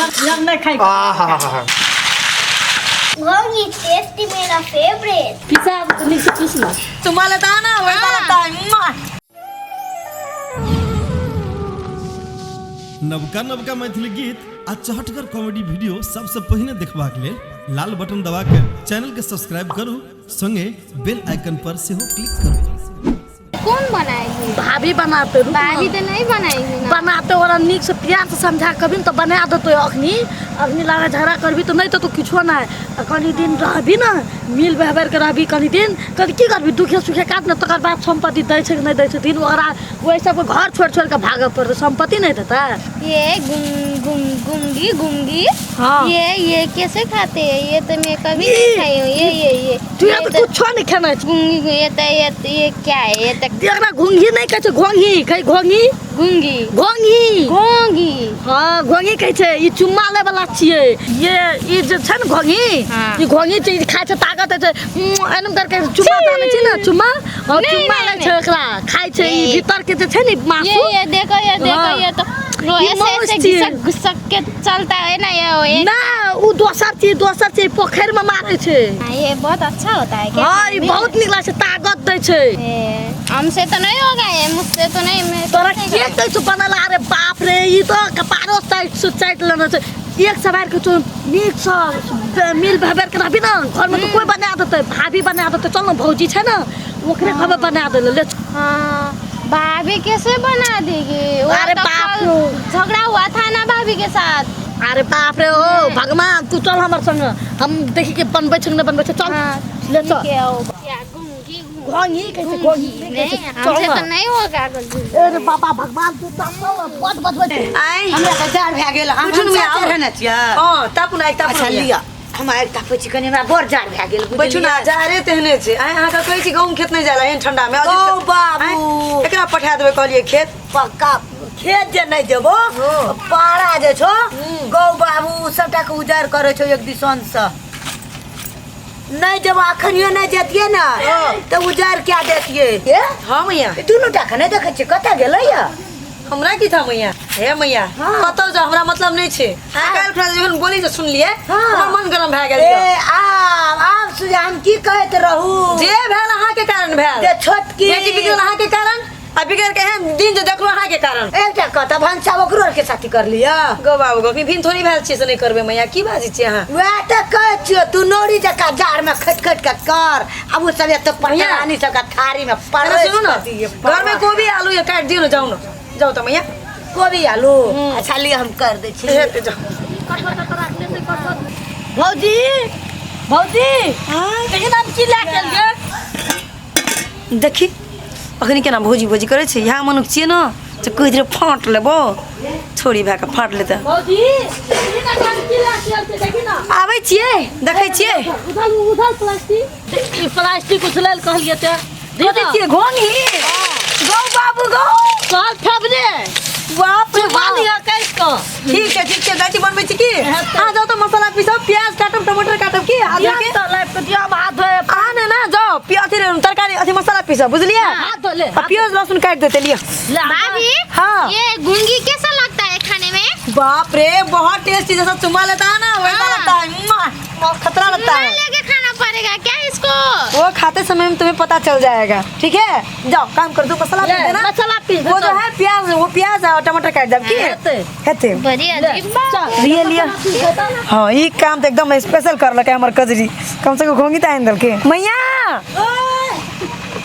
हम नहीं खाई घोंगी टेस्टी मेरा फेवरेट। पिसा नहीं से पीस लो तुम्हाला लगता है ना वैसा लगता है। नवका नवका मैथिली गीत आ चहटगर कॉमेडी वीडियो सबसे पहले देखबाक लेल लाल बटन दबा के चैनल के सब्सक्राइब करू, संगे बेल आइकन पर सेहो क्लिक करू। कौन बनाएगी? भाभी बनाते भाभी तो नहीं बनाएगी ना। बनाते और निक से प्यार से समझा कभी तो बना दो तो अग्नि लगा झगड़ा करबी तो नहीं तो तू किछो ना है। कनी दिन रहबी ना मिल व्यवहार के रहबी कनी दिन कभी की करबी दुखे सुखे काट न तकर बाद संपत्ति दै छै नहीं दै छथिन ओकरा वैसा को घर छोड़ छोड़ के भागे पड़ते संपत्ति नहीं देता। ये गुंगी गुंगी हाँ। ये कैसे खाते हैं? ये तो मैं कभी नहीं खाई हूँ। ये तू तो कुछ नहीं खाना है। गुंगी ये क्या है? ये तो देखना घोंगी नहीं कहे घोंगी कहे घोंगी गुंगी घोंगी घोंगी। हाँ घोंगी कहे छे ई चुम्मा ले वाला छिए। ये ई जे छै न घोंगी हाँ। ई घोंगी चीज खाय छै ताकत है एनम करके चुम्मा जाने छै ना चुम्मा और चुम्मा ले छै एकरा खाय छै ई भीतर के जे छै नि मासु। ये देखो हाँ। ये तो ऐसे घिसक के चलता है ना ये ना उ दोसर चीज पोखर में मारे छै। ये बहुत अच्छा होता है क्या? हां ई बहुत निकला छै ताकत दै छै। हमसे तो नहीं होगा ये, मुझसे तो नहीं। मैं तोरा के दै छै बनला। अरे बाप रे ई तो कपारो साइड लेना छै एक सवार के तो नीक से मिल भबर के रहबी ना घर में तो कोई बना देते भाभी बना देते चल ना भौजी छै ना ओकरे खबर बना दे ले। हाँ भाभी कैसे बना देगी? अरे बाप रे झगड़ा हुआ था ना भाभी के साथ। अरे बाप रे ओ भगवान तू चल हमर संग हम देखी के बनबै छै न बनबै छै चल ले चल। क्या गुंगी घोंगी कैसे घोंगी नहीं हमसे तो नहीं होगा। अरे बाबा भगवान तू बहुत बदबदे आई हमरा त जार भए गेल हम बुझनु में आओ। रहने छियै। हां तापु ना एकता अच्छा लिया हम एकटा पछि कनी हमरा बड़ जार भए गेल। बैठू ना जा रे तेहने छै। आई अहाँ का कहै छी गहूम खेत नहीं जाला एहन ठंडा में। ओ बाबू एकरा पठा देबै कहलिए खेत पक्का खेत जे नहीं देबो पारा जे छो गौ बाबू सबटा के उजार करे छो एक दिसन से नहीं जब अखनियो नहीं देतिए ना तो उजार क्या देतिए? हां मैया दुनू टा के नहीं देखे छी कत गेलै या हमरा की था मैया हे मैया कतौ जा हमरा मतलब नहीं छे। काल खरा जखन बोली जे सुन लिए हमर मन गरम भए गेल। ए आब सुजान की कहत रहू जे भेल अहाँ के कारण भेल ते छोटकी बेटी बिगड़ल अहाँ के कारण आ बिगड़ के हम दिन जे देखलो अहाँ के कारण एकटा कत भंसा ओकरो के साथी कर लिया। गो बाबू गो भिन थोड़ी भेल छी से नहीं करबे मैया की बाजी छी अहाँ? वह तो कह छियो तू नोरी जका जार में खट के कर अब वो सब तो पटानी सब का थारी में पड़ सुनो ना घर में गोभी आलू ये काट दियो ना जाओ ना जाओ तो मैया गोभी आलू अच्छा लिए हम कर दे छी। हेते जाओ भौजी भौजी लेकिन हम की ला के लिए देखी अखनी केना भौजी भौजी करे छै यहाँ मनुख छियै ना जे कहि दे फाट लेबो छोड़ी भए के फाट लेते। भौजी इनका काम की ला के देखी ना आबै छियै देखै छियै उधर प्लास्टिक ई प्लास्टिक उछलल कहलिए ते दे दे छियै घोंगी गौ बाबू गौ कल खबरे बाप रे वाली कैस को ठीक है दादी बनबै छी की आ जाओ तो मसाला पीसो प्याज काटब टमाटर काटब की आलू के तो लाइफ को दिया हाथ धोए आने ना जाओ प्याज तरकारी अथी मसाला पीसो बुझलिए हाथ धो ले प्याज लहसुन काट देते लियो। भाभी हाँ ये गुंगी कैसा लगता है खाने में? बाप रे बहुत टेस्टी जैसा चुम्मा लेता है ना वैसा लगता है खतरा लगता है। लेके खाना पड़ेगा क्या इसको? वो खाते समय में तुम्हें पता चल जाएगा। ठीक है जाओ काम कर दो मसाला पीस देना मसाला पीस वो जो है प्याज वो प्याज और टमाटर काट दब की हेते बड़ी अजीब बात। लिए लिया। हाँ ये काम तो एकदम स्पेशल कर लगे हमार कजरी कम से कम घोंगी तो आइन दल के मैया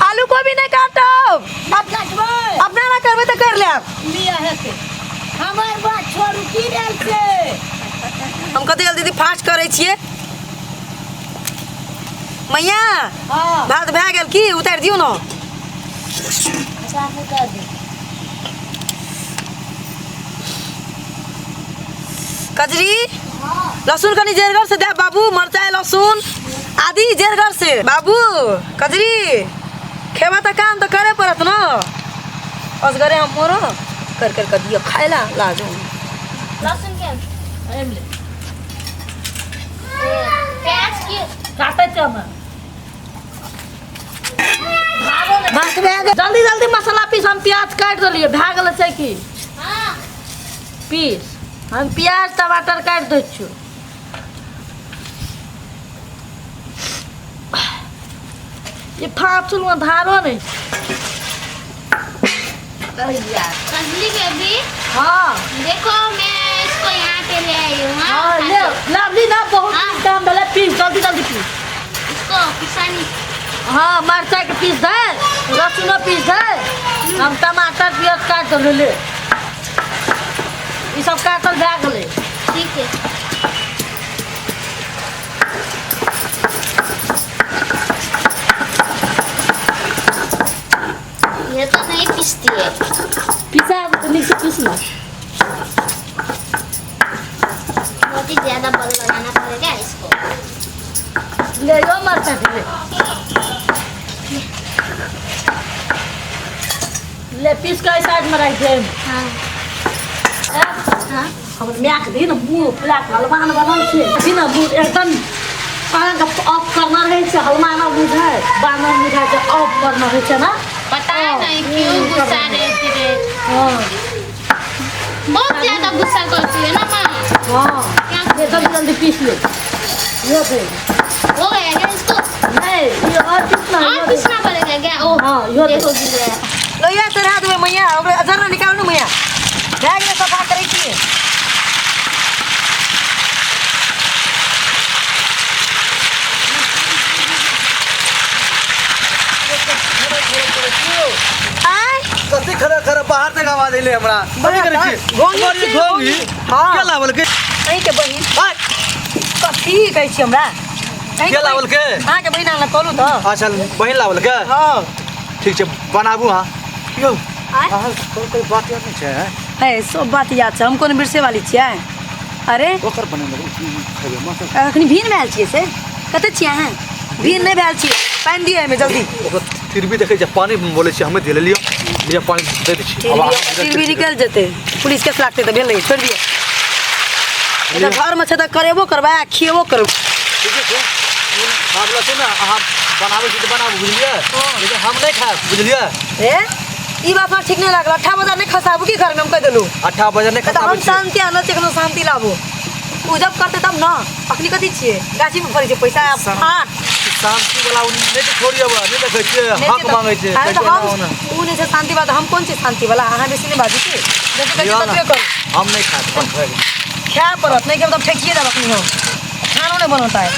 आलू को भी नहीं काटब अपना ना करबे तो कर ले आप लिया हेते हमर बात छोड़ू की रेल से हम कते जल्दी दीदी फास्ट करे छिए मैया हां भात भए गेल की उतार दियो ना कजरी लहसुन कनी जेरगर से दे बाबू मरचाई लहसुन आदि जेरगर से बाबू कजरी खेबा त काम त करे पड़त न असगरे हम मोरो कर दियो खाइला लाजो लहसुन के एमले प्याज की काटे छ हम बस भए गेल जल्दी जल्दी मसाला पीस हम प्याज काट देलिए भए गेल छै की हां पीस हम प्याज टमाटर काट दै छियो ये फाँचुल में धारो नहीं कजली बेबी हाँ देखो मैं इसको यहाँ पे ले आई हूँ हाँ, हाँ ले लावली ना बहुत हाँ। काम भले पीस जल्दी जल्दी पीस इसको पिसानी हाँ मरचाई के पीस दे लहसुन पीस दे हम टमाटर प्याज काट दे ले ये सब काटल भए गेलै ठीक है ये तो नहीं पिसती है पिसा नीक से पीसना बहुत ही ज्यादा बल लगाना पड़ेगा इसको ले लो मरचाई के ले पीस के साइड में रख दे हाँ हाँ हमर मैक दी ना मुंह प्लाक हलवान बनल छै दी ना मुंह एकदम पानी का ऑफ करना रहे छै हलवान बुझाय बानर बुझाय छै ऑफ करना रहे छै ना पता नहीं क्यों गुस्सा रहती है हां बहुत ज्यादा गुस्सा करती है ना माँ हां ये जल्दी जल्दी पीस ले ये दे हो गया क्या इसको नहीं ये और कितना और पिसना पड़ेगा क्या ओ हाँ, यो देखो गिर गया लो या तेरे हाथ में मैया ओकरा जरा निकाल नु मैया बैग में सफा करै छियै कथी खड़ा खड़ा बाहर तक आवाज अइले हमरा बड़ी करे छी घोंगी हमारी छी, घोंगी हाँ। क्या लावल के अहीं के बहिन हाय कथी कहै छी हमरा अहीं क्या लावल के अहाँ के बहिन आनल कहलू तो अच्छा बहिन लावल के हां ठीक छै बनाबू हां यो आय? अहाँ कोई बात याद नहीं छै है सब बात याद छै हम कोन बिरसे वाली छियै अरे ओकर बने खेबे मत अखनी भीन में आयल छियै से कते छियै अहाँ भीन नहीं भेल छियै पानि दिअ एहिमे जल्दी ओकर फिर भी देखे छै पानी बोले छै हमें दे लियो लिया पानी दे दै छी फिर भी निकल जेतै पुलिस केस लागतै तऽ भेल नहीं छोड़ दिअ ए तऽ घरमे छै तऽ करेबो करबै आ खिएबो करबै ठीक छै बाबला छै ना अहाँ बनाबै छी तऽ बनाबू बुझलियै लेकिन हम नहीं खाएब बुझलियै ए ई बात हमरा ठीक नहीं लागल 8 बजे नहीं खसाबू की घर में हम कह देलू 8 बजे नहीं तऽ खत्म हम शांति आनल छै कोनो शांति लाबू उ जब करतै तब ना अखनी कथी छियै गाछी में फरै छै पैसा आठ शांति वाला नहीं तो छोड़िए बा नहीं देखे छियै हक मांगे छै अरे तो हम उ नहीं छै शांति वाला हम कोन छै शांति वाला अहाँ बेसी नहीं बाजू की जैसे कहै लियो छी ना, तबे कर हम नहीं खाएब बंद भए गेल खाए पड़त नहीं के तब फेंकिए देब अखनी हम खाना नहीं बनता है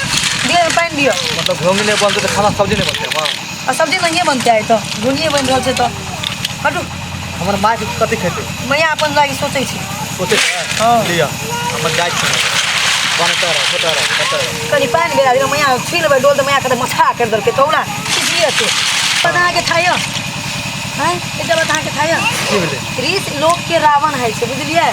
दियो पानी दियो मतलब घोंगी नहीं बनते तो खाना सब्जी नहीं बनते हाँ और सब्जी नहीं बनते है तो घुनिए बन रहल छै तो हटू हमारे माँ के कथी खेते मैया अपन लागी सोचै छी सोचे हाँ। लिया हम जाए छी बनता रह कनी पानी बेरा दियो मैया छीन लेबै डोल तो मैया के मछा कर देलकै तौला खिचिए छै बता के खाइयो हैं एटा बता के खाइयो की भेलै रीत लोग के रावण है छै बुझलिए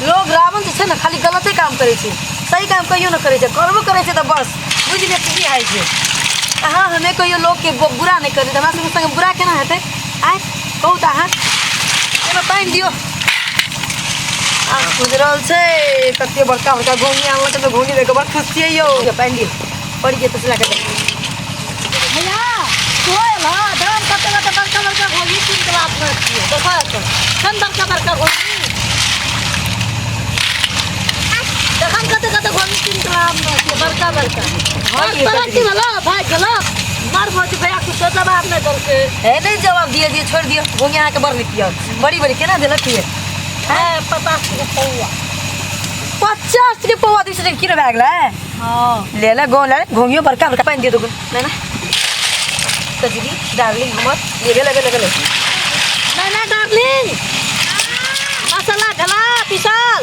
लोग रावण जे छै ना खाली गलते काम करे छै सही काम कहियो ना करे छै करबो करे छै तो बस बुझ ले की है छै अहाँ हमें कहियो लोग के बुरा नहीं करी हमरा सबके संग बुरा केना हेतै आय कहू त अहाँ एमे पानी दियो आ गुजरल छै कते बड़का बड़का घोंगी आनल तऽ घोंगी देख बड़ खुश छियै यौ पानी दियो पड़ गेल तऽ चला के भैया कोयल हां धान कते कते बड़का बड़का घोगी तीन क्लास में छियै देखो तो कन बड़का बड़का घोगी देखन कते कते घोगी तीन क्लास में छियै बड़का बड़का हाँ, ये तरह कर की भला भाई गला मार भोज भैया कुछ जवाब नहीं करके ए नहीं जवाब दिए दिए छोड़ दियो घोंगी आके बड़ निकिया बड़ी बड़ी केना देलक ये है 50 के पौआ 50 के पौवा 200 के किलो भए गेलै हां ले ले गो ले घोंगियो बड़का बड़का पानी दे दो ना ना कजरी डार्लिंग हमर ये ले नहीं डार्लिंग मसाला ढला पिसल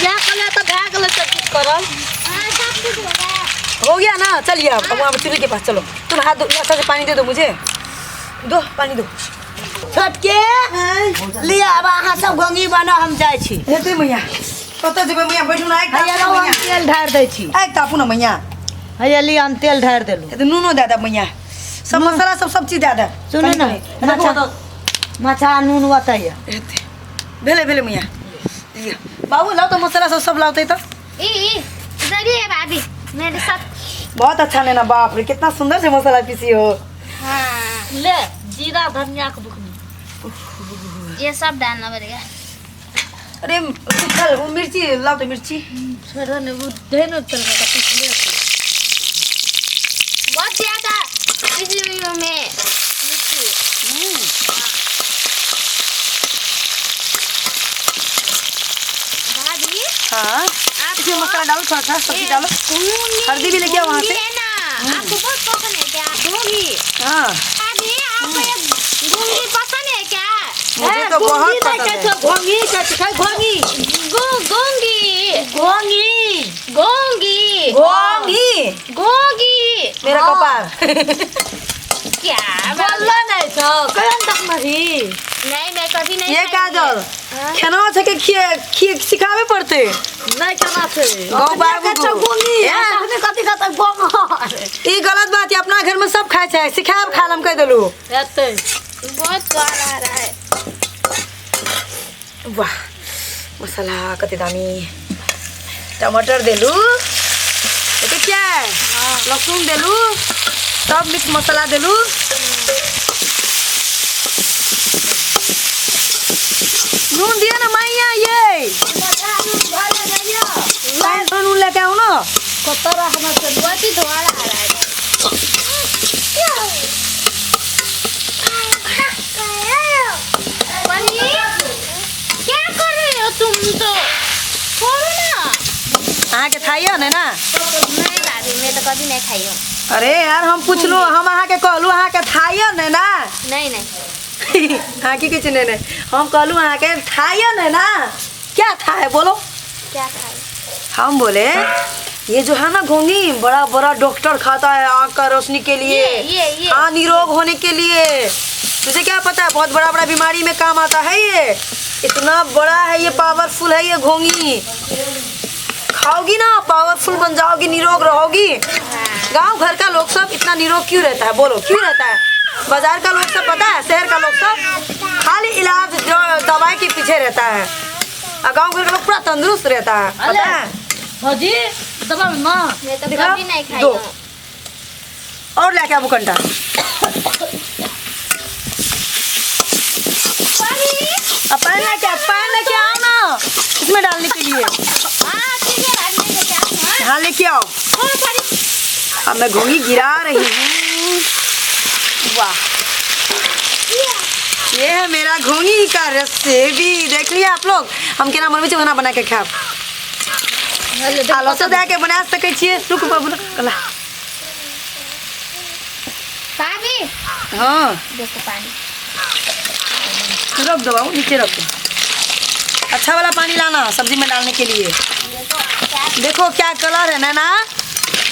या कले तो भए गेलै सब कुछ करल हो गया ना चलिए अब वहाँ चूल्हे के पास चलो तुम हाथ दो अच्छा से पानी दे दो मुझे दो पानी दो छोटके लिया अब अहाँ सब घोंगी बना हम जाइ छी हेते मैया कत जेबे मैया बैठू ना एक हैया तापू रौ मैया तेल ढार दै छी एक तापू ना मैया हैया लिया हम तेल ढार देलू ए तो नूनो दे दे मैया सब मसाला सब चीज दे दे सुनू ना माछा माछा नून बताइए हेते भेले मैया लिया बाबू लाओ तो मसाला सब लाओते तो ई इधर ही है भाभी मेरे साथ बहुत अच्छा लेना बाप रे कितना सुंदर से मसाला पीसी हो हाँ ले जीरा धनिया के बुकनी ये सब डालना पड़ेगा। अरे सूखल वो मिर्ची लाओ तो मिर्ची। छोड़ ने वो देनो चल का पिछले बहुत ज्यादा इसी में मिर्ची। भाभी हाँ आप इसमें मसाला डालो, थोड़ा सा सब्जी डालो, हल्दी भी लेके आओ वहाँ से। आपको बहुत पसंद है क्या घोंगी? हाँ भाभी आपको ये घोंगी पसंद है क्या? मुझे तो बहुत पसंद है। घोंगी कैसे खाए? घोंगी घोंगी घोंगी घोंगी घोंगी घोंगी मेरा कपार। क्या बोलला नहीं तो कौन तक मरी नहीं मैं कभी नहीं ये खाई काजल है। खेना से के खिए सिखावे पड़ते नहीं करना से गाँव बाबू अच्छा को। घोंगी हमें कथी कहता गोंग ई गलत बात है, अपना घर में सब खाए छै, सिखाब खा लम कह देलू। एते बहुत स्वाद आ रहा है। वाह मसाला कति दामी। टमाटर देलू, ओके क्या है? लहसुन देलू, सब मिक्स मसाला देलू। नून दिया ना मैया ये नून लेके आओ ना। कतरा हमारे से बहुत ही धुआं आ रहा है। परी, क्या कर रहे हो तुम तो? छोड़ो ना। अहाँ के खाइए ना ना। नहीं भाभी मैं तो कभी नहीं खाई हूँ। अरे यार हम पूछलू, हम अहाँ के कहलू अहाँ के खाइए ना ना। नहीं नहीं हाँ की किछ नहीं, हम कहलू अहाँ के खाइए ना ना। क्या था है बोलो? क्या खाई? हम बोले ये जो है ना घोंगी बड़ा बड़ा डॉक्टर खाता है आँख का रोशनी के लिए, ये। हाँ निरोग होने के लिए। तुझे क्या पता है बहुत बड़ा बड़ा बीमारी में काम आता है ये। इतना बड़ा है ये, पावरफुल है ये घोंगी। खाओगी ना पावरफुल बन जाओगी, निरोग रहोगी। गांव घर का लोग सब इतना निरोग क्यों रहता है बोलो? क्यों रहता है? बाजार का लोग सब पता है, शहर का लोग सब खाली इलाज जो दवाई के पीछे रहता है, और गांव घर का लोग पूरा तंदुरुस्त रहता है, पता है? हाजी दबा में मां मैं तो दिखा? कभी नहीं खाई दो। हूँ। और लेके आओ कंटा। अपन लेके आओ ना इसमें डालने के लिए। हाँ ठीक है भाभी मैं लेके आती हूँ, हाँ? हाँ लेके आओ। थोड़ा परी। अब मैं घोंगी गिरा रही हूँ। वाह ये है मेरा घोंगी का रेसिपी। देख लिया आप लोग, हम केना मन में खाना बना के खाब। आलू से दे के बना सकै छियै। रुक बाबू ना कला। भाभी हाँ देखो पानी। रख दो बाबू, नीचे रख दो। अच्छा वाला पानी लाना सब्जी में डालने के लिए। देखो क्या कलर है ना।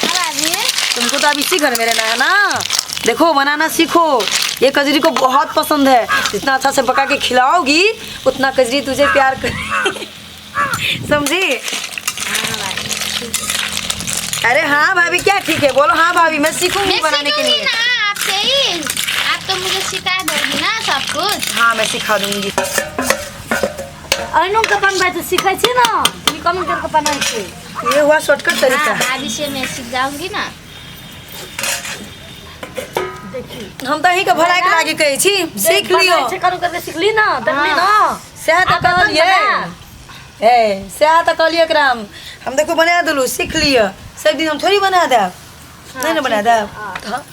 भाभी तुमको तो अभी इसी घर में रहना है ना। देखो बनाना सीखो, ये कजरी को बहुत पसंद है। जितना अच्छा से पका के खिलाओगी उतना कजरी तुझे प्यार कर समझी? अरे हाँ भाभी क्या ठीक है बोलो। हाँ भाभी मैं सीखूंगी मैं बनाने के सीखूंगी लिए। ना आपसे ही। आप तो मुझे सिखा दोगी ना सब कुछ। हाँ मैं सिखा दूंगी। अनु के बनबै त सिखै छी ना, ई कम करके बनाइ छी। ये हुआ शॉर्टकट तरीका। हाँ भाभी से मैं सीख जाऊंगी ना। हम तो यही के भलाई के लागे कहे छी, सीख लियो। छै करू करके सीखली ना, देखली ना। सेहत आप कहलिए बना। ए सेहत कहलिए एकरा हम देखो बना देलू, सीख लियो। सब दिन हम थोड़ी बना देब, नहीं ना बना देब। हाँ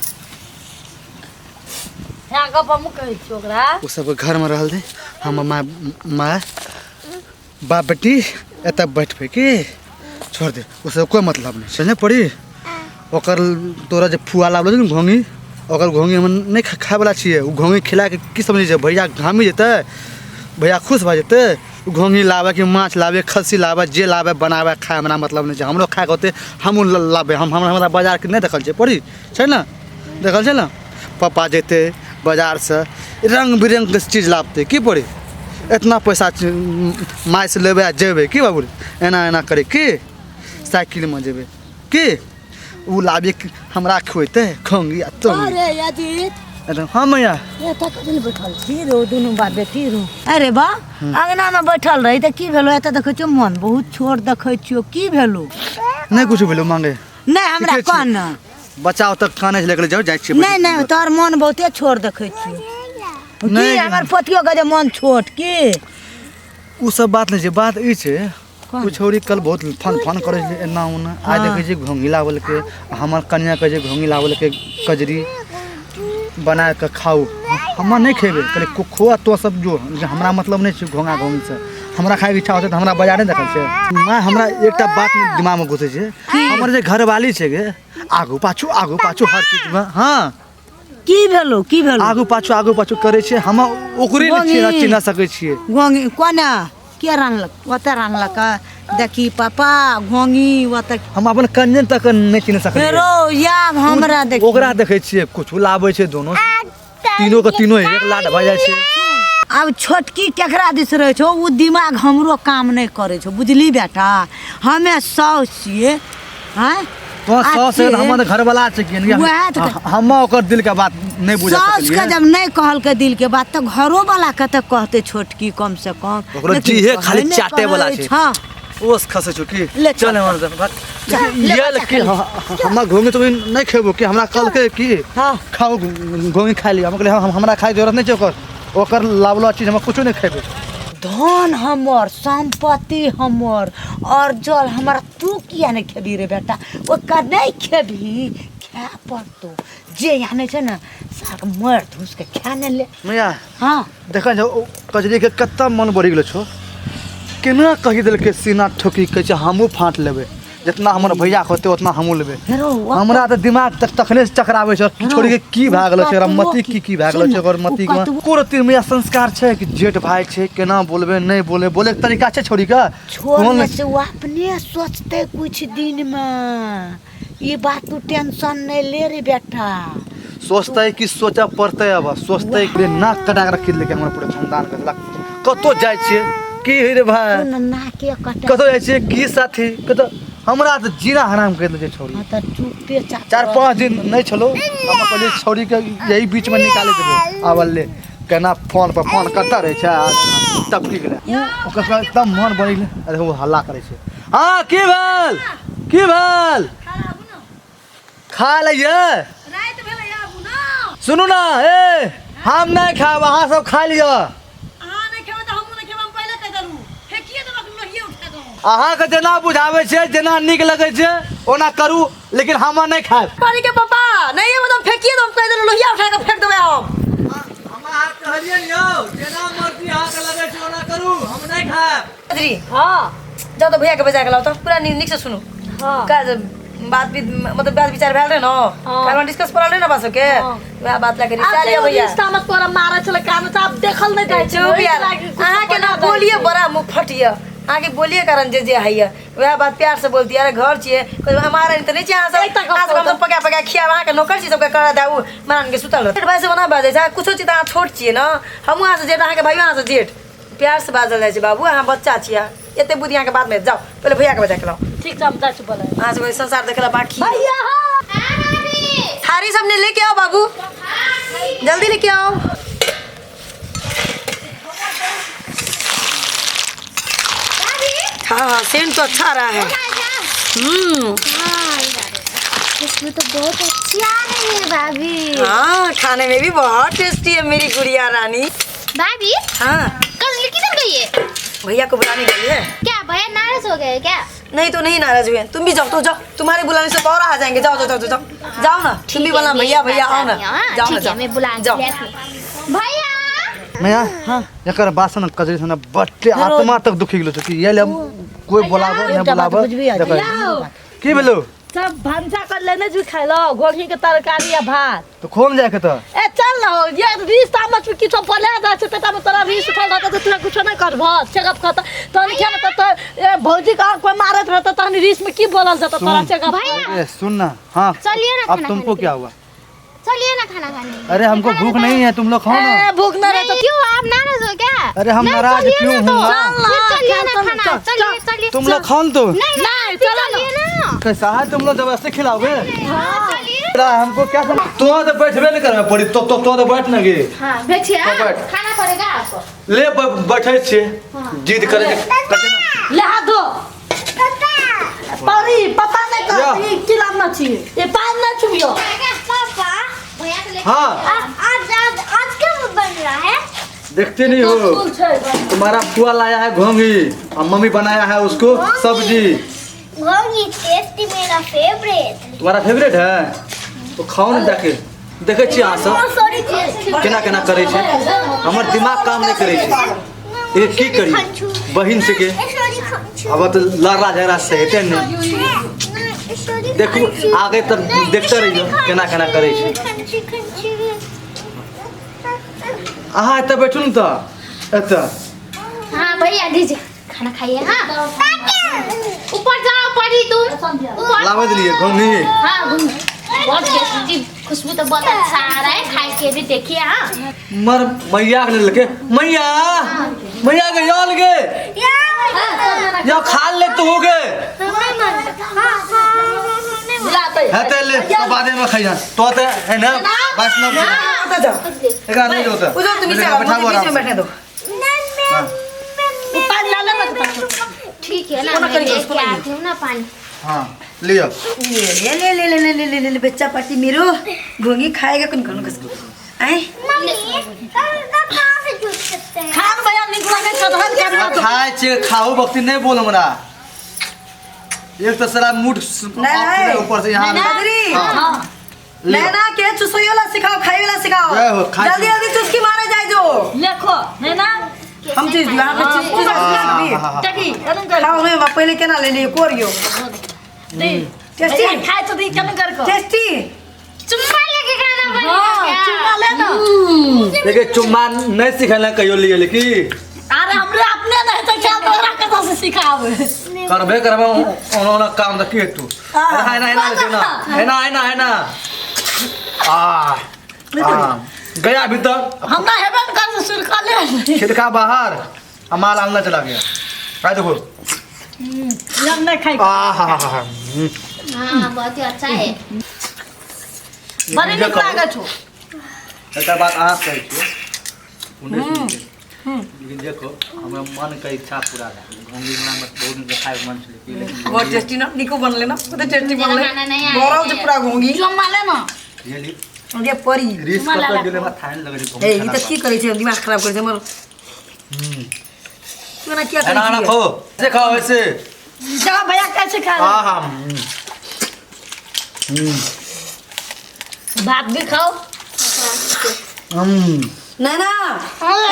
हाँ गप हम कहै छी ओकरा। वो सब घर में रहल दे। हम माँ बाप बेटी एत बैठ पे के छोड़ दे, उससे कोई मतलब नहीं समझे पड़ी। ओकर तोरा जब फुआ लाबल न घोंगी, ओकर घोंगी हम नहीं खाए वाला छिए। उ घोंगी खिला के की समझ जे भैया घामी जेते, भैया खुश भऽ जेते। उ घोंगी लावे कि माछ लावे, खस्सी लावे, जे लावे बनावे खाए हमरा मतलब नहीं छै। हमरो खाए के होते हम लावे। हमरा बाजार के नहीं देखल छै पड़ी छै ना, देखल छै ना। पापा जेते बाजार से रंग बिरंग के चीज लाबते की पड़ी। इतना पैसा माय से लेबे जेबे की बाबू, एना एना करे की साइकिल में जेबे की उ लाबे हमरा खुएते खोंगी तुम। अरे याजीत हम या ये तक दिन बैठल छी रो दुनू बाप बेटी रो। अरे बा अंगना में बैठल रही त की भेलो? एत देखै छियो मन बहुत छोट देखै छियो, की भेलो? नहीं कुछ भेलो मांगे नहीं हमरा ठीके छी। कहना बच्चा तक काने से लेकर जाओ जाय छी। नहीं नहीं तोर मन बहुते छोट देखै छियो। की नहीं। हमर पोतियो के जे मन छोट की उ सब बात नहीं छै, बात ई छै कोन? उ छौरी कल बहुत फन करे छै एना ओना। आइ देखै छै घोंघी लावल के, हमर कन्या के जे घोंघी लावल के कजरी बना के खाऊ, हम नहीं खेबे। कहले खोआ तो सब जो हमरा मतलब नहीं छै घोंघा घोंघी से। हमरा खाए के इच्छा होते त हमरा बाजार नहीं देखल छै। मां हमरा एकटा बात में दिमाग में घुसे छै, हमर जे घरवाली छै गे आगू पाछू हर चीज में। हां की भेलो आगू पाछू करे छै, हम ओकरे नहीं चिन्ह सकै छियै। घोंगी कोना के रानलक ओतऽ रानलक देखी पापा घोंगी ओतऽ हम अपन कन्या तक नहीं चिन्ह सकै छियै। फेरो याद हमरा देख ओकरा देखै छियै कुछ लाबै छै, दोनों तीनों के तीनों एक लाड भऽ जाइ छै। अब छोटकी केकरा दिस रहे छो उ दिमाग हमरो काम नहीं करे छो, बुझली बेटा। हमे साउस छिए हैं तो सौ से हमर घर वाला छै कि वएह तऽ हम ओकर दिल के बात नहीं बुझ साउस के सकलियै। जब नहीं कहल के दिल के बात तो घरो वाला के तो कहते छोटकी कम से कम। ओकरो लेकिन जीहे खाली कहै नहि चाटे वाला कहै छै। हाँ, ओस खसे छु की ले चल चल। हमर ले ये बच्चा कि हमरा घोंगे तो नहीं खेबो कि हमरा कल के की हाँ। खाओ घोंगे खा लिया। हम कहले हमरा खाए जरूरत नहीं छै ओकर लावला चीज हम कुछो नहीं खेबे। धन हमर संपत्ति हमर और जल हमारा तू किया नहीं खेबी रे बेटा। ओकर नहीं खेबी खा पड़तो जे यहाँ नहीं छै ना साग मर धूस के खा नहीं ले। मैया हाँ देखा जो कजरी के कत्ता मन बढ़ी गेलो छो, केना कहि देल के सीना ठोकी कहै छै हमहू फाट लेबे, जितना हमर भैया होते उतना हमहू लेबे। हेरो हमरा त दिमाग तक तखने से चकरावे छै कि छोड़ी के की भए गेलो छै, मति की भए गेलो छै ओकर मति के कोरती में संस्कार छै कि जेठ भाई छै केना बोलबे नहीं बोले के तरीका छै छोड़ी का। छोड़ने से वो अपने सोचते कुछ दिन में। ये बात तू टेंशन नहीं ले रे बेटा। सोचते कि सोचा पड़ते, अब सोचते कि नाक कटा के रखी लेके हमर पूरे खानदान के कतो जाय छियै की रे भाई, तू ना के कटा कतो जाय छियै की साथी कतो हमरा त जीना हराम कर दे छोड़ी। हाँ तो चुपे चार पाँच दिन नहीं चलो हम पहले छोड़ी के यही बीच में निकाले देबे। आवल ले केना फोन पर फोन करता रहे छै तब की गेले ओकर एकदम मन बड़ी गेले। अरे वो हल्ला करे छै। हां की भेल खा लिये रात भेलै आबू ना। सुनू ना ए हम नहीं खाब अहाँ सब खा लियो। अहाँ नहीं खेबै तऽ हमहूँ नहीं खेबै, हम पहिले कहि देलहुँ फेकिए देबऽ कि लोहिए उठा दो। अहाँ के जेना बुझावे छै जेना नीक लगे छै ओना करू, लेकिन हम नहीं खाब। पानी के पापा नहीं है मतलब फेंकिए तो हम कह दे लोहिया उठा के फेंक देबे हम। हम आप कहलिए नियो जेना मर्जी अहाँ के लगे छै ओना करू, हम नहीं खाब। कजरी हाँ जाओ तो भैया के बजा के लाओ तो पूरा नीक से सुनो। हाँ का बात भी मतलब बात विचार भेल रहे न हाँ। काल डिस्कस करल रहे न बस के हाँ। वह बात ला करी आब चलिए देखो भैया रिश्ता मत तोरा मारै छलै कान से, आब देखल नहीं जाइ छै। चुप यार अहाँ के ना बोलिए बड़ा मुंह फटिया आगे बोलिए कारण जे है वह बात प्यार से बोलती है। अरे घर छिए कोई हमारा नहीं तो नहीं चाहिए एक तक अहाँ सब हम पका पका खिया वहाँ के नौकर छी सबके करा दाऊ मान के सुतल रह भाई से बना बाजे छै कुछो चीज अहाँ छोट छिए न हम अहाँ से जेठ अहाँ के भाई अहाँ से जेठ प्यार से बाजल जाइ छै बाबू अहाँ बच्चा छिए एते बुद्धि अहाँ के बात में जाओ पहले भैया के बजा के लाओ। ठीक छै हम जाइ छी बोले अहाँ से संसार देखला बाकी भैया। हाँ थारी सबने लेके आओ बाबू जल्दी लेके आओ। हाँ सेंट तो अच्छा रहा है। इसमें तो बहुत अच्छी आ रही है भाभी। हाँ खाने में भी बहुत टेस्टी है मेरी गुड़िया रानी। भाभी हाँ कजली किधर गई है? भैया को बुलाने गई है। क्या भैया नाराज हो गए क्या? नहीं तो नहीं नाराज हुए तुम भी जाओ तो जाओ तुम्हारे बुलाने से और आ जाएंगे जाओ जाओ जाओ जाओ जाओ ना तुम भी बोलना भैया भैया आओ ना जाओ ना ठीक है मैं बुला जाओ भैया। मैया हाँ एकर बासन कजरी सना बट्टे आत्मा तक दुखी गेलो छै कि ये ले कोई बोलाबो नहीं बोलाबो की भेलो सब भंसा कर लेने जो खाइलो गोभी के तरकारी या भात। तो खोम जाए के तो ए चल ना हो ये रिश्ता मत किछो पले जा छै पेटा में तोरा रिश्ता उठल रहत त तोरा कुछो नहीं करबो चेकअप खत तहन क्या न त भौजी का कोई मारत रहत तहन रिश्ता में की बोलल जत तोरा चेकअप। ए सुन ना हाँ चलिए ना अब खाना तुमको खाने क्या हुआ? चलिए ना खाना खाने। अरे हमको भूख नहीं है तुम लोग खाओ ना। ए भूख न रहे नहीं, क्यों आप नाराज हो क्या? अरे हम नहीं, नाराज चलिए क्यों ना तो। हूँ? फिर चलिए ना चल, खाना चल, चलिए चलिए तुम लोग खाओ तो नहीं नहीं, फिर चलो ना। चलिए ना। कैसा है तुम लोग जबरदस्ती खिलाओगे? चलिए हमको क्या समझ तो बैठबे नहीं करना पड़ी तो बैठ ना गे हाँ बैठिए तो बैठ। खाना पड़ेगा आपको। ले बैठे छे जिद करे ले हाथ धो परी पता नहीं या। कर ये किलाना चाहिए ये पान ना छुइयो पापा भैया के लिए हाँ आज क्या बन रहा है? देखते नहीं हो तुम्हारा फुआ लाया है घोंगी और मम्मी बनाया है उसको सब्जी। घोंगी टेस्टी मेरा फेवरेट। तुम्हारा फेवरेट है तो खाओ ना जाके देखे छी अहाँ सब सॉरी केना केना करे छे हमर दिमाग काम नहीं करे छे ये की करी बहिन से के अब तो लड़ा झगड़ा से हेते नहीं देखो आगे तक देखते रहियो केना केना करे छे। अहाँ एत बैठू न तो एत हाँ भैया दीजिए खाना खाइए। हाँ ऊपर जाओ पड़ी तुम ऊपर। लावे दिलिए घोंगी। हाँ बहुत टेस्टी खुशबू तो बहुत अच्छा आ रहा है खाई के भी देखिए। हाँ मर मैया के लके मैया मैया के याल गे या खा ले तो हो गए हेते ले तो बादे में खाइया तो ते है ना बस ना एका नहीं होता उधर तुम नीचे आओ, मुझे बीच में बैठने दो। पानी ला ले ठीक है ना मैं लेके आती हूँ ना पानी। हां लियो ले ले ले ले ले ले ले ले बच्चा पार्टी मेरो घोंगी खाएगा कौन कौन कसम आए मम्मी कहाँ से जुट सकते हैं? खान भैया निकला के चढ़ल के खाए छे खाओ वक्ति नहीं बोल हमरा एक तो सारा मूड नहीं। ऊपर से यहाँ कजरी हां नैना के चुसोयोला सिखाओ खाइयोला सिखाओ जय हो, खाई जल्दी जल्दी चुस्की मारे जाए जो देखो नहीं ना हम चीज यहाँ पे चीज टकी कदम कर खाओ मैं पहले केना ले लिए कोरियो नहीं टेस्टी खाए तो दी कदम कर को टेस्टी चुम्मा लेके खाना हां पड़ेगा चुम्मा ले ना देखिए चुम्मा नहीं सिखाना कहियो लिए लेकिन अरे हमरे अपने नहीं तो क्या तोरा कथा से सिखावे करबे करबे ओना काम त के तू है ना है ना आ गया भीतर हमरा हेबे कर से सुरखा ले छिड़का बाहर माल आलना चला गया काय देखो हम नहीं खाई आहा हाँ बहुत ही अच्छा है। बड़ी निक लागे छो एटा बात अहाँ कहै छी उन्हें लेकिन देखो हमरा मन का इच्छा पूरा है घोंगी में बहुत दिन खाए मन छले लेकिन बहुत टेस्टी ना निको बनले ना बहुत टेस्टी बनले खाना नहीं आया गौरव से पूरा घोंगी चुम्मा ले ना ये ली ये परी रिस्क कर गेले में थान लगे ए ई त की करे छै दिमाग खराब करे छै हमर तू ना क्या ना करे ना खाओ ऐसे खाओ ऐसे जा भैया कैसे खा रहे आहा भात भी खाओ नैना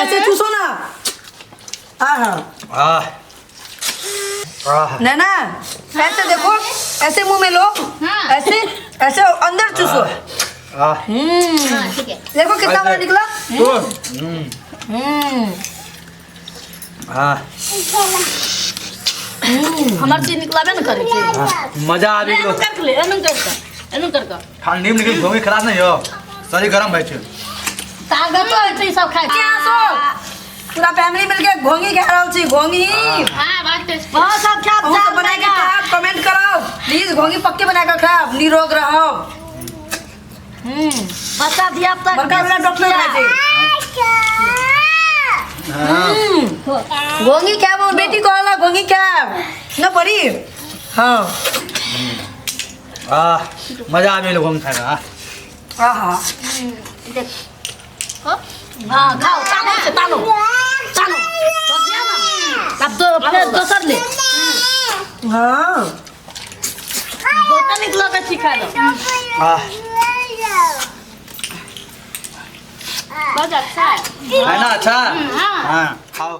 ऐसे चूसो ना आहा आह आह नैना ऐसे देखो ऐसे मुंह में लो हाँ। ऐसे ऐसे अंदर चूसो आह हाँ ठीक है। देखो कितना बड़ा निकला तो आह हमर चीज निकलाबे न करे छै मजा आ गेलो कर ले एनन कर ठंडी में लेकिन घोंगी खराब नहीं हो शरीर गरम भाई छे ताकत तो है सब खाए क्या सो पूरा फैमिली मिलके घोंगी खा रहल छी घोंगी हाँ बहुत टेस्टी। हां सब खा हम सब बना के खाब कमेंट कराओ प्लीज घोंगी पक्के बना के खाब निरोग रहो बच्चा दिया तक बड़का वाला डॉक्टर है जी हां घोंगी क्या बोल बेटी को वाला घोंगी क्या न पड़ी हाँ आह मजा आ गेलो घोंगी खाएगा आहा हां खाओ तानो से तानो तो दिया ना अब तो फिर दोसर ले हाँ दोता निकला के सिखा लो आह बहुत अच्छा है। है ना अच्छा हाँ। हाँ खाओ